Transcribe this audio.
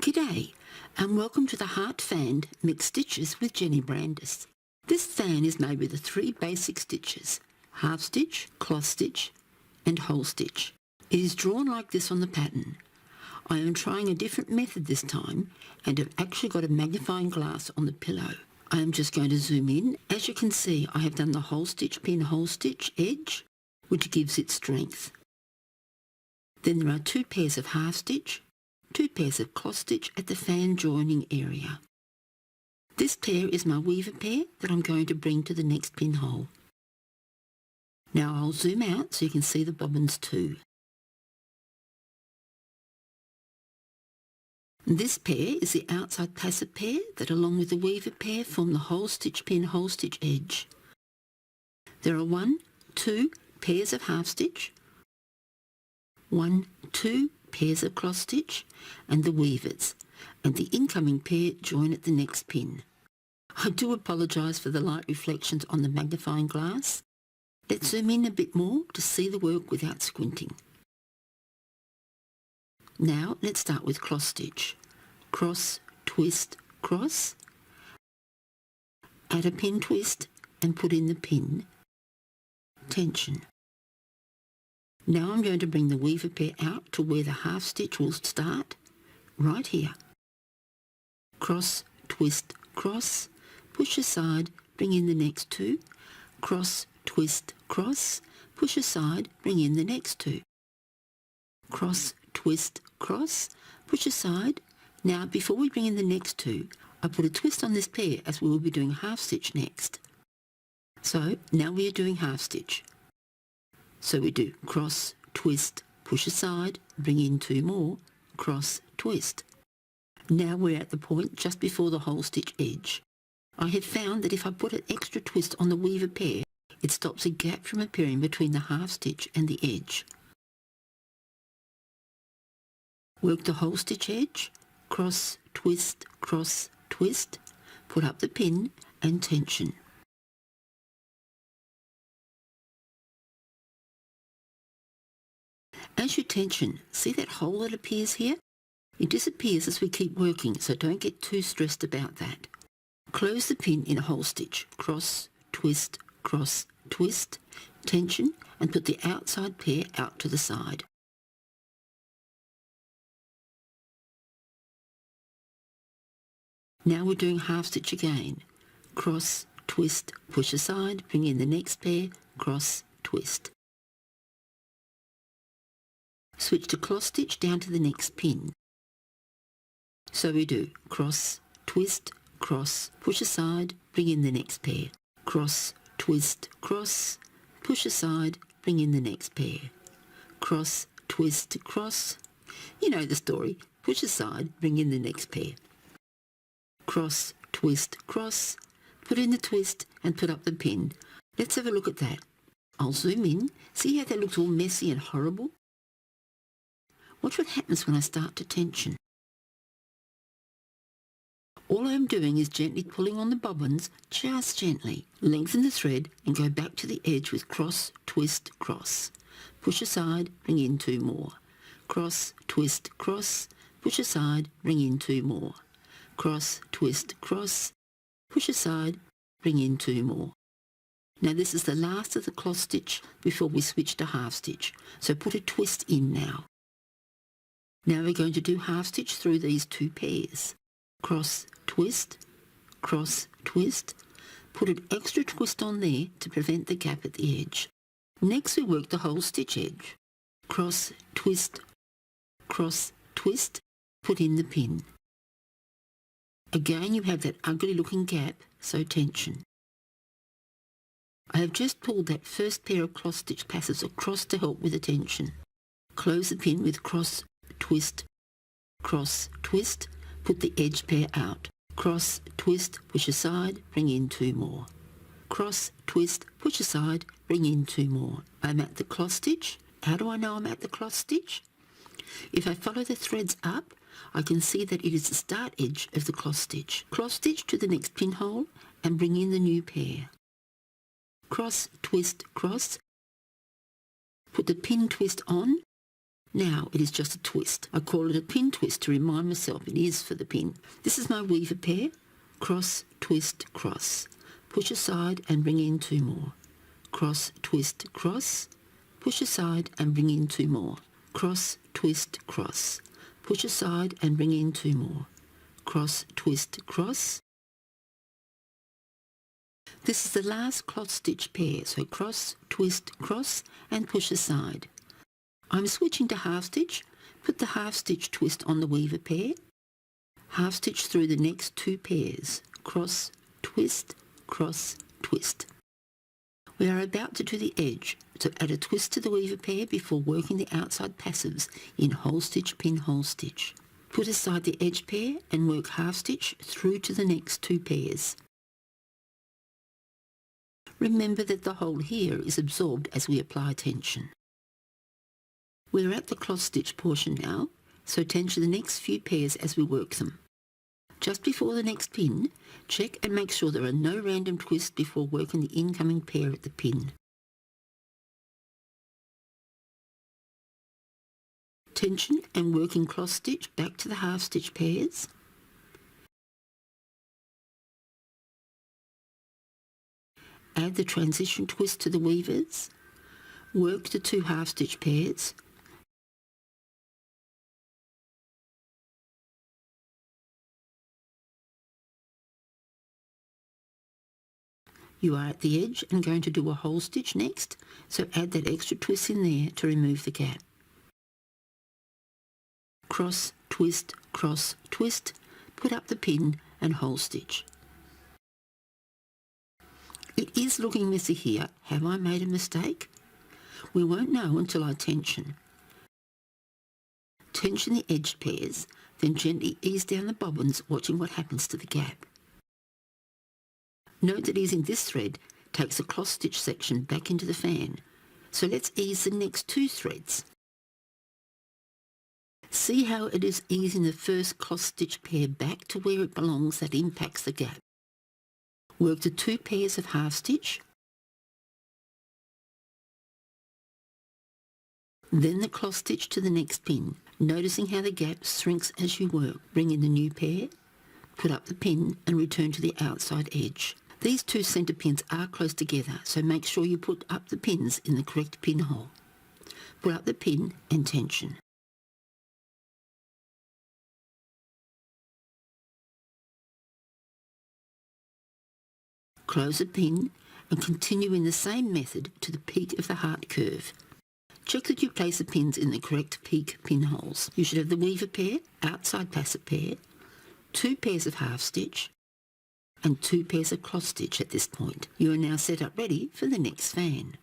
G'day and welcome to the Heart Fanned Mixed Stitches with Jenny Brandis. This fan is made with the three basic stitches, half stitch, cloth stitch and hole stitch. It is drawn like this on the pattern. I am trying a different method this time and have actually got a magnifying glass on the pillow. I am just going to zoom in. As you can see, I have done the hole stitch, pin, hole stitch edge, which gives it strength. Then there are two pairs of half stitch, two pairs of cloth stitch at the fan joining area. This pair is my weaver pair that I'm going to bring to the next pinhole. Now I'll zoom out so you can see the bobbins too. This pair is the outside passive pair that along with the weaver pair form the hole stitch pin, hole stitch edge. There are 2 pairs of half stitch, 2 pairs of cloth stitch and the weavers, and the incoming pair join at the next pin. I do apologise for the light reflections on the magnifying glass. Let's zoom in a bit more to see the work without squinting. Now let's start with cross stitch. Cross, twist, cross, add a pin twist and put in the pin, tension. Now I'm going to bring the weaver pair out to where the half stitch will start, right here. Cross, twist, cross, push aside, bring in the next 2, cross, twist, cross, push aside, bring in the next 2. Cross, twist, cross, push aside. Now before we bring in the next 2, I put a twist on this pair as we will be doing half stitch next. So now we are doing half stitch. So we do cross, twist, push aside, bring in 2 more, cross, twist. Now we're at the point just before the hole stitch edge. I have found that if I put an extra twist on the weaver pair, it stops a gap from appearing between the half stitch and the edge. Work the hole stitch edge, cross, twist, put up the pin and tension. As you tension, see that hole that appears here? It disappears as we keep working, so don't get too stressed about that. Close the pin in a hole stitch, cross, twist, tension, and put the outside pair out to the side. Now we're doing half stitch again. Cross, twist, push aside, bring in the next pair, cross, twist. Switch to cloth stitch down to the next pin. So we do cross, twist, cross, push aside, bring in the next pair. Cross, twist, cross, push aside, bring in the next pair. Cross, twist, cross. You know the story. Push aside, bring in the next pair. Cross, twist, cross, put in the twist and put up the pin. Let's have a look at that. I'll zoom in. See how that looks all messy and horrible? Watch what happens when I start to tension. All I'm doing is gently pulling on the bobbins, just gently. Lengthen the thread and go back to the edge with cross, twist, cross. Push aside, bring in 2 more. Cross, twist, cross, push aside, bring in 2 more. Cross, twist, cross, push aside, bring in 2 more. Now this is the last of the cloth stitch before we switch to half stitch, so put a twist in now. Now we're going to do half stitch through these 2 pairs. Cross, twist, put an extra twist on there to prevent the gap at the edge. Next we work the hole stitch edge. Cross, twist, put in the pin. Again you have that ugly looking gap, so tension. I have just pulled that first pair of cloth stitch passes across to help with the tension. Close the pin with cross, twist, put the edge pair out. Cross, twist, push aside, bring in 2 more. Cross, twist, push aside, bring in 2 more. I'm at the cloth stitch. How do I know I'm at the cloth stitch? If I follow the threads up, I can see that it is the start edge of the cloth stitch. Cloth stitch to the next pinhole and bring in the new pair. Cross, twist, cross. Put the pin twist on, Now it is just a twist. I call it a pin twist to remind myself it is for the pin. This is my weaver pair. Cross, twist, cross. Push aside and bring in 2 more. Cross, twist, cross. Push aside and bring in 2 more. Cross, twist, cross. Push aside and bring in 2 more. Cross, twist, cross. This is the last cloth stitch pair, so cross, twist, cross and push aside. I'm switching to half stitch. Put the half stitch twist on the weaver pair. Half stitch through the next 2 pairs. Cross, twist, cross, twist. We are about to do the edge, so add a twist to the weaver pair before working the outside passives in hole stitch, pin, hole stitch. Put aside the edge pair and work half stitch through to the next 2 pairs. Remember that the hole here is absorbed as we apply tension. We're at the cloth stitch portion now, so tension the next few pairs as we work them. Just before the next pin, check and make sure there are no random twists before working the incoming pair at the pin. Tension and working cloth stitch back to the half stitch pairs. Add the transition twist to the weavers. Work the 2 half stitch pairs. You are at the edge and going to do a hole stitch next, so add that extra twist in there to remove the gap. Cross, twist, cross, twist, put up the pin and hole stitch. It is looking messy here. Have I made a mistake? We won't know until I tension. Tension the edged pairs, then gently ease down the bobbins, watching what happens to the gap. Note that easing this thread takes the cloth stitch section back into the fan, so let's ease the next 2 threads. See how it is easing the first cloth stitch pair back to where it belongs that impacts the gap. Work the 2 pairs of half stitch, then the cloth stitch to the next pin, noticing how the gap shrinks as you work. Bring in the new pair, put up the pin and return to the outside edge. These 2 centre pins are close together, so make sure you put up the pins in the correct pinhole. Put up the pin and tension. Close the pin and continue in the same method to the peak of the heart curve. Check that you place the pins in the correct peak pinholes. You should have the weaver pair, outside passive pair, 2 pairs of half stitch and 2 pairs of cloth stitch at this point. You are now set up ready for the next fan.